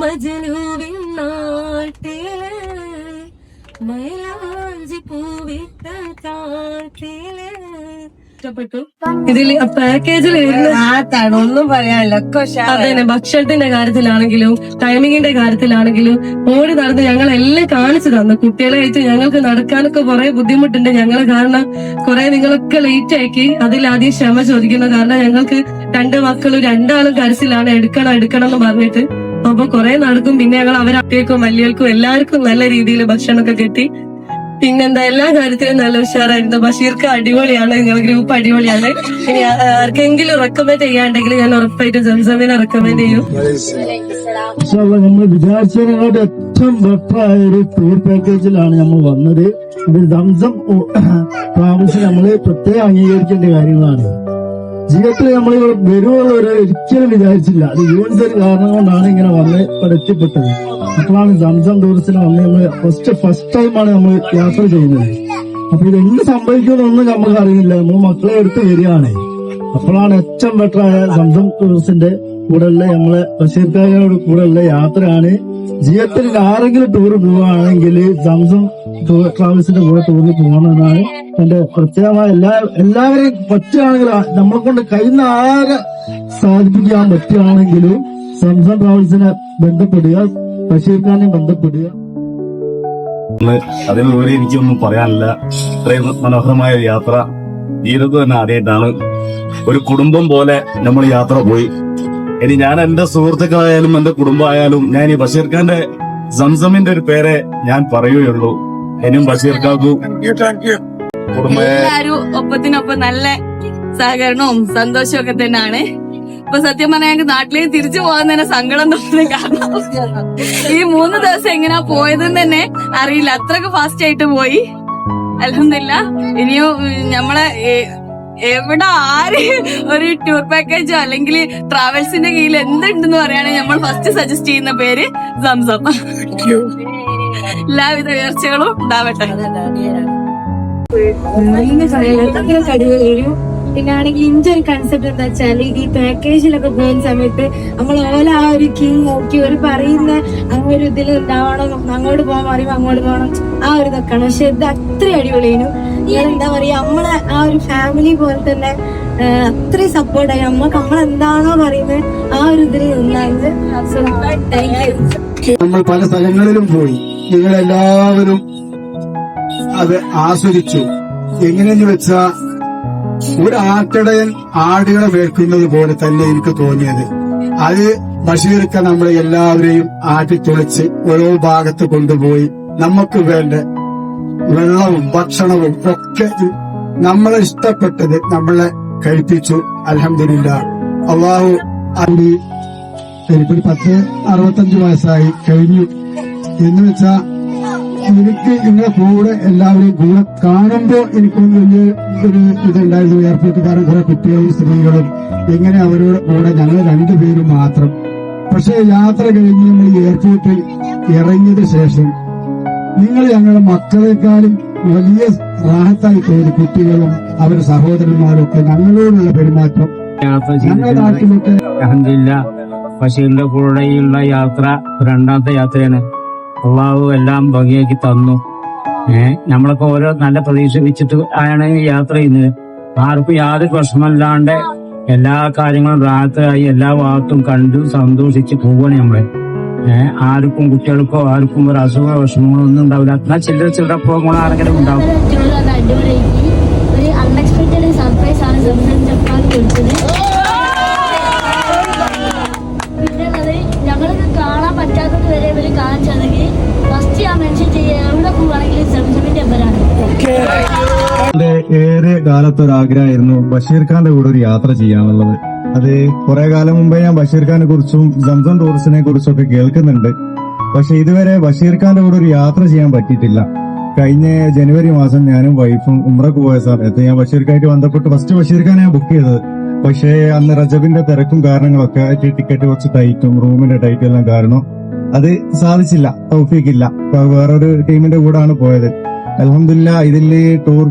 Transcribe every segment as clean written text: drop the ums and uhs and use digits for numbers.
മജനുവിൻ നാട്ടില് മൈലാഞ്ചി പൂവിട്ട കാട്ടില് ഇഷ്ടപ്പെട്ടു. ഇതിൽ പാക്കേജിൽ ഒന്നും പറയാനില്ല. അതെ, ഭക്ഷണത്തിന്റെ കാര്യത്തിലാണെങ്കിലും ടൈമിങ്ങിന്റെ കാര്യത്തിലാണെങ്കിലും ഓടി നടന്ന് ഞങ്ങളെല്ലാം കാണിച്ചു തന്നു. കുട്ടികളായിട്ട് ഞങ്ങൾക്ക് നടക്കാനൊക്കെ കുറെ ബുദ്ധിമുട്ടുണ്ട് ഞങ്ങൾ, കാരണം കുറെ നിങ്ങളൊക്കെ ലേറ്റ് ആക്കി. അതിലാദ്യം ക്ഷമ ചോദിക്കുന്നു, കാരണം ഞങ്ങൾക്ക് 2 മക്കളും 2 കരച്ചിലാണ് എടുക്കണം എന്ന് പറഞ്ഞിട്ട്. അപ്പൊ കുറെ നടക്കും. പിന്നെ ഞങ്ങൾ അവരത്തേക്കും വലിയവർക്കും എല്ലാവർക്കും നല്ല രീതിയിൽ ഭക്ഷണമൊക്കെ കിട്ടി. പിന്നെന്താ, എല്ലാ കാര്യത്തിലും നല്ല ഉഷാറായിരുന്നു. ബഷീർക്ക് അടിപൊളിയാണ്, നിങ്ങളുടെ ഗ്രൂപ്പ് അടിപൊളിയാണ്. ഇനി ആർക്കെങ്കിലും റെക്കമെൻഡ് ചെയ്യാണ്ടെങ്കിൽ ഞാൻ ഉറപ്പായിട്ട് സംസമിനെ റെക്കമെൻഡ് ചെയ്യും. നമ്മൾ വിചാരിച്ചതിനോട് ഏറ്റവും ബെറ്ററായ ഒരു ടൂർ പാക്കേജിലാണ് നമ്മൾ വന്നത്. സംസം ട്രാവൽസ് നമ്മൾ പ്രത്യേകം അംഗീകരിക്കേണ്ട കാര്യങ്ങളാണ്. ജീവിതത്തിൽ നമ്മൾ വരുവുള്ളവരെ ഒരിക്കലും വിചാരിച്ചില്ല. അത് ഇവന്റെ ഒരു കാരണം കൊണ്ടാണ് ഇങ്ങനെ വന്ന് ഇവിടെ എത്തിപ്പെട്ടത്. അപ്പോഴാണ് സംസം ടൂറിസ്റ്റിന് വന്ന് നമ്മൾ ഫസ്റ്റ് ടൈമാണ് നമ്മൾ യാത്ര ചെയ്യുന്നത്. അപ്പൊ ഇതെന്ത് സംഭവിക്കുമെന്നൊന്നും നമുക്ക് അറിയില്ല. നമ്മൾ മക്കളെ എടുത്ത് വരികയാണ്. അപ്പോഴാണ് ഏറ്റവും ബെറ്ററായ സംസം ടൂറിസ്റ്റിന്റെ കൂടെയുള്ള നമ്മളെ ബഷീർക്കാരോട് കൂടെയുള്ള യാത്രയാണ്. ജീവിതത്തിൽ ആരെങ്കിലും ടൂർ പോവുകയാണെങ്കിൽ സംസം ട്രാവൽസിന്റെ കൂടെ ടൂറിൽ പോകണമെന്നാണ് എന്റെ പ്രത്യേകമായ എല്ലാവരെയും പറ്റുകയാണെങ്കിൽ നമ്മളെ കൊണ്ട് കഴിയുന്ന ആകെ സാധിപ്പിക്കാൻ പറ്റുകയാണെങ്കിലും സംസം ട്രാവൽസിനെ ബന്ധപ്പെടുക, ബഷീർ ഖാനെ ബന്ധപ്പെടുക. അതിനുപരി എനിക്കൊന്നും പറയാനില്ല. ഇത്രയും മനോഹരമായ യാത്ര ജീവിതത്തിൽ തന്നെ ആദ്യമായിട്ടാണ്. ഒരു കുടുംബം പോലെ നമ്മൾ യാത്ര പോയി. ഇനി ഞാൻ എന്റെ സുഹൃത്തുക്കളായാലും എന്റെ കുടുംബമായാലും ഞാൻ ഈ ബഷീർ ഖാന്റെ സംസമിന്റെ ഒരു പേരെ ഞാൻ പറയുകയുള്ളൂ. ഇനിയും ബഷീർ ഖാക്കും എല്ലാരും ഒപ്പത്തിനൊപ്പം നല്ല സഹകരണവും സന്തോഷവും ഒക്കെ തന്നെയാണ്. ഇപ്പൊ സത്യം പറഞ്ഞാൽ ഞങ്ങൾക്ക് നാട്ടിലേക്ക് തിരിച്ചു പോകാൻ തന്നെ സങ്കടം തോന്നുന്നു. കാരണം ഈ 3 ദിവസം എങ്ങനെയാ പോയതെന്ന് തന്നെ അറിയില്ല, അത്രക്ക് ഫാസ്റ്റ് ആയിട്ട് പോയി. അൽഹംദുലില്ലാ. ഇനിയും നമ്മളെ എവിടെ ആര് ഒരു ടൂർ പാക്കേജോ അല്ലെങ്കിൽ ട്രാവൽസിന്റെ കീഴിൽ എന്തുണ്ടെന്ന് പറയുകയാണെങ്കിൽ നമ്മൾ ഫസ്റ്റ് സജസ്റ്റ് ചെയ്യുന്ന പേര് സംസം. എല്ലാവിധ ഉയർച്ചകളും ഉണ്ടാവട്ടെ. പിന്നാണെങ്കിൽ ഇന്റെ ഒരു കൺസെപ്റ്റ് എന്താ വെച്ചാല്, ഈ പാക്കേജിലൊക്കെ പോകുന്ന സമയത്ത് നമ്മൾ ഓല ആ ഒരു കിങ് നോക്കി ഒരു പറയുന്ന അങ്ങനെ ഒരു ഇതിൽ ഉണ്ടാവണം, അങ്ങോട്ട് പോകാൻ പറയുമ്പോ അങ്ങോട്ട് പോകണം, ആ ഒരു ഇതൊക്കെയാണ്. പക്ഷെ ഇത് അത്ര അടിപൊളിയായിരുന്നു. എന്താ പറയാ, നമ്മളെ ആ ഒരു ഫാമിലി പോലെ തന്നെ അത്രയും സപ്പോർട്ടായി. നമ്മളെന്താണോ പറയുന്നത് ആ ഒരു ഇതിൽ നിന്നത്. നമ്മൾ പല സ്ഥലങ്ങളിലും പോയി, നിങ്ങളെല്ലാവരും അത് ആസ്വദിച്ചു. എങ്ങനെയെന്ന് വെച്ചാ ഒരു ആട്ടിടയൻ ആടുകളെ വേർക്കുന്നത് പോലെ തന്നെ എനിക്ക് തോന്നിയത്. അത് ബഷീർക്ക് നമ്മളെ എല്ലാവരെയും ആട്ടിത്തുളിച്ച് ഓരോ ഭാഗത്ത് കൊണ്ടുപോയി നമുക്ക് വേണ്ട വെള്ളവും ഭക്ഷണവും ഒക്കെ നമ്മളെ ഇഷ്ടപ്പെട്ടത് നമ്മളെ കഴിപ്പിച്ചു. അൽഹംദുലില്ലാ. അള്ളാഹു അണ്ടി എനിക്കൊരു 65 വയസ്സായി കഴിഞ്ഞു എന്ന് വെച്ചാ എനിക്ക് നിങ്ങളെ കൂടെ എല്ലാവരെയും കൂടെ കാണുമ്പോ എനിക്കൊന്നും വലിയ ഒരു ഇതുണ്ടായിരുന്നു. എയർപോർട്ടുകാരൻ കുറെ കുട്ടികളും സ്ത്രീകളും എങ്ങനെ അവരോട് കൂടെ ഞങ്ങൾ 2 പേരും മാത്രം. പക്ഷെ യാത്ര കഴിഞ്ഞ് നമ്മൾ എയർപോർട്ടിൽ ഇറങ്ങിയതിനു ശേഷം നിങ്ങൾ ഞങ്ങളുടെ മക്കളെക്കാളും വലിയ റാഹത്തായി തോന്നി. കുട്ടികളും അവരുടെ സഹോദരന്മാരും ഒക്കെ ഞങ്ങളോടുള്ള പെരുമാറ്റം ഞങ്ങളുടെ നാട്ടിലൊക്കെ. അൽഹംദുലില്ലാ. ബഷീറിന്റെ കൂടെയുള്ള യാത്ര 2ാമത്തെ യാത്രയാണ്. അള്ളാഹു എല്ലാം ഭംഗിയാക്കി തന്നു. നമ്മളൊക്കെ ഓരോ നല്ല പ്രതീക്ഷ വെച്ചിട്ട് ആണ് യാത്ര ചെയ്യുന്നത്. ആർക്കും യാതൊരു പ്രശ്നമല്ലാണ്ട് എല്ലാ കാര്യങ്ങളും റാഹത്തായി എല്ലാ ഭാഗത്തും കണ്ടു സന്തോഷിച്ച് പോവുകയാണ് നമ്മളെ. ആർക്കും കുട്ടികൾക്കോ ആർക്കും ഒരു അസുഖ വിഷമങ്ങളോ ഒന്നും ഉണ്ടാവില്ല. എന്നാൽ ചില്ലറ പോകുമ്പോൾ ആരെങ്കിലും ഉണ്ടാവും. ഒരു അൺഎക്സ്പെക്ടഡ് സർപ്രൈസ് ആണ് ഞങ്ങൾക്ക് കാണാൻ പറ്റാത്തത് വരെ ഇവര് കാണിച്ചതെങ്കിൽ ഫസ്റ്റ് ഞാൻ മെൻഷൻ ചെയ്യാൻ എവിടെ പോവുകയാണെങ്കിലും സംസമിന്റെ പേരാണ്. എന്റെ ഏറെ കാലത്തൊരാഗ്രഹമായിരുന്നു ബഷീർ ഖാന്റെ കൂടെ ഒരു യാത്ര ചെയ്യാന്നുള്ളത്. അത് കുറെ കാലം മുമ്പേ ഞാൻ ബഷീർ ഖാനെ കുറിച്ചും സംസം ടൂറിസ്റ്റിനെ കുറിച്ചൊക്കെ കേൾക്കുന്നുണ്ട്. പക്ഷെ ഇതുവരെ ബഷീർ ഖാന്റെ കൂടെ ഒരു യാത്ര ചെയ്യാൻ പറ്റിയിട്ടില്ല. കഴിഞ്ഞ ജനുവരി മാസം ഞാനും വൈഫും ഉംറക്ക് പോയ സമയത്ത് ഞാൻ ബഷീർ ഖാനായിട്ട് ബന്ധപ്പെട്ട് ഫസ്റ്റ് ബഷീർ ഖാനെ ഞാൻ ബുക്ക് ചെയ്തത്. പക്ഷേ അന്ന് റജബിന്റെ തിരക്കും കാരണങ്ങളൊക്കെ ആയിട്ട് ടിക്കറ്റ് കുറച്ച് ടൈറ്റും റൂമിന്റെ ടൈറ്റും എല്ലാം കാരണം അത് സാധിച്ചില്ല. തൗഫീഖില്ല. വേറൊരു ടീമിന്റെ കൂടെയാണ് പോയത്. അൽഹംദുലില്ലാ. ഇതില് ടൂർ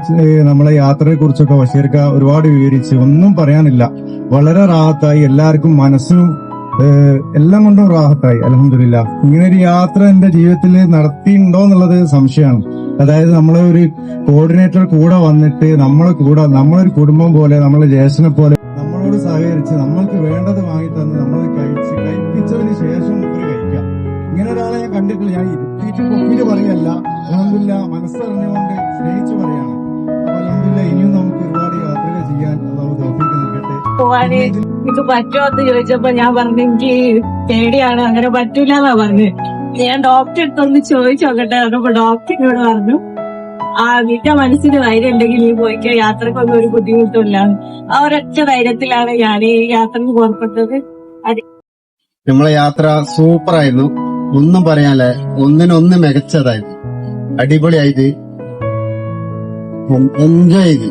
നമ്മളെ യാത്രയെ കുറിച്ചൊക്കെ ബഷീർ ഖാൻ ഒരുപാട് വിവരിച്ച് ഒന്നും പറയാനില്ല. വളരെ റാഹത്തായി എല്ലാവർക്കും മനസ്സിനും എല്ലാം കൊണ്ടും റാഹത്തായി അൽഹംദുലില്ലാ. ഇങ്ങനെ ഒരു യാത്ര എന്റെ ജീവിതത്തിൽ നടത്തിയിട്ടുണ്ടോ എന്നുള്ളത് സംശയമാണ്. അതായത് നമ്മളെ ഒരു കോർഡിനേറ്റർ കൂടെ വന്നിട്ട് നമ്മളൊരു കുടുംബം പോലെ, നമ്മളെ ജ്യേഷ്ഠനെ പോലെ നമ്മളോട് സഹകരിച്ച് നമ്മൾക്ക് വേണ്ടത് വാങ്ങി തന്ന് നമ്മൾ കഴിപ്പിച്ചതിന് ശേഷം നമുക്ക് കഴിക്കാം. ഇങ്ങനെ ഒരാളെ ഞാൻ കണ്ടിട്ടില്ല. ഞാൻ ഇരുത്തിയിട്ട് പൊക്കിയിട്ട് പറയല്ല, അൽഹംദുലില്ലാ മനസ്സറിഞ്ഞുകൊണ്ട് സ്നേഹിച്ചു പറയാണ്. അപ്പൊ അൽഹംദുലില്ലാ ഇനിയും നമുക്ക് ഒരുപാട് യാത്രകൾ ചെയ്യാൻ അല്ലാഹു തൗഫീഖ് നൽകട്ടെ. പോവാന് എനിക്ക് പറ്റുമോ എന്ന് ചോദിച്ചപ്പോ ഞാൻ പറഞ്ഞു എനിക്ക് പേടിയാണ്, അങ്ങനെ പറ്റൂലെന്നാ പറഞ്ഞു. ഞാൻ ഡോക്ടറെ അടുത്തൊന്ന് ചോദിച്ചു നോക്കട്ടെ. അപ്പൊ ഡോക്ടർ എന്നോട് പറഞ്ഞു, നിന്റെ മനസ്സിന് ധൈര്യം ഉണ്ടെങ്കിൽ നീ പോയിക്കോ, യാത്രക്കൊന്നും ഒരു ബുദ്ധിമുട്ടില്ല. ആ ഒരൊറ്റ ധൈര്യത്തിലാണ് ഞാൻ ഈ യാത്രക്ക് പുറപ്പെട്ടത്. നമ്മളെ യാത്ര സൂപ്പറായിരുന്നു, ഒന്നും പറയാനില്ല, ഒന്നിനൊന്ന് മികച്ചതായിരുന്നു, അടിപൊളിയായിട്ട് എൻജോയ് ചെയ്തു.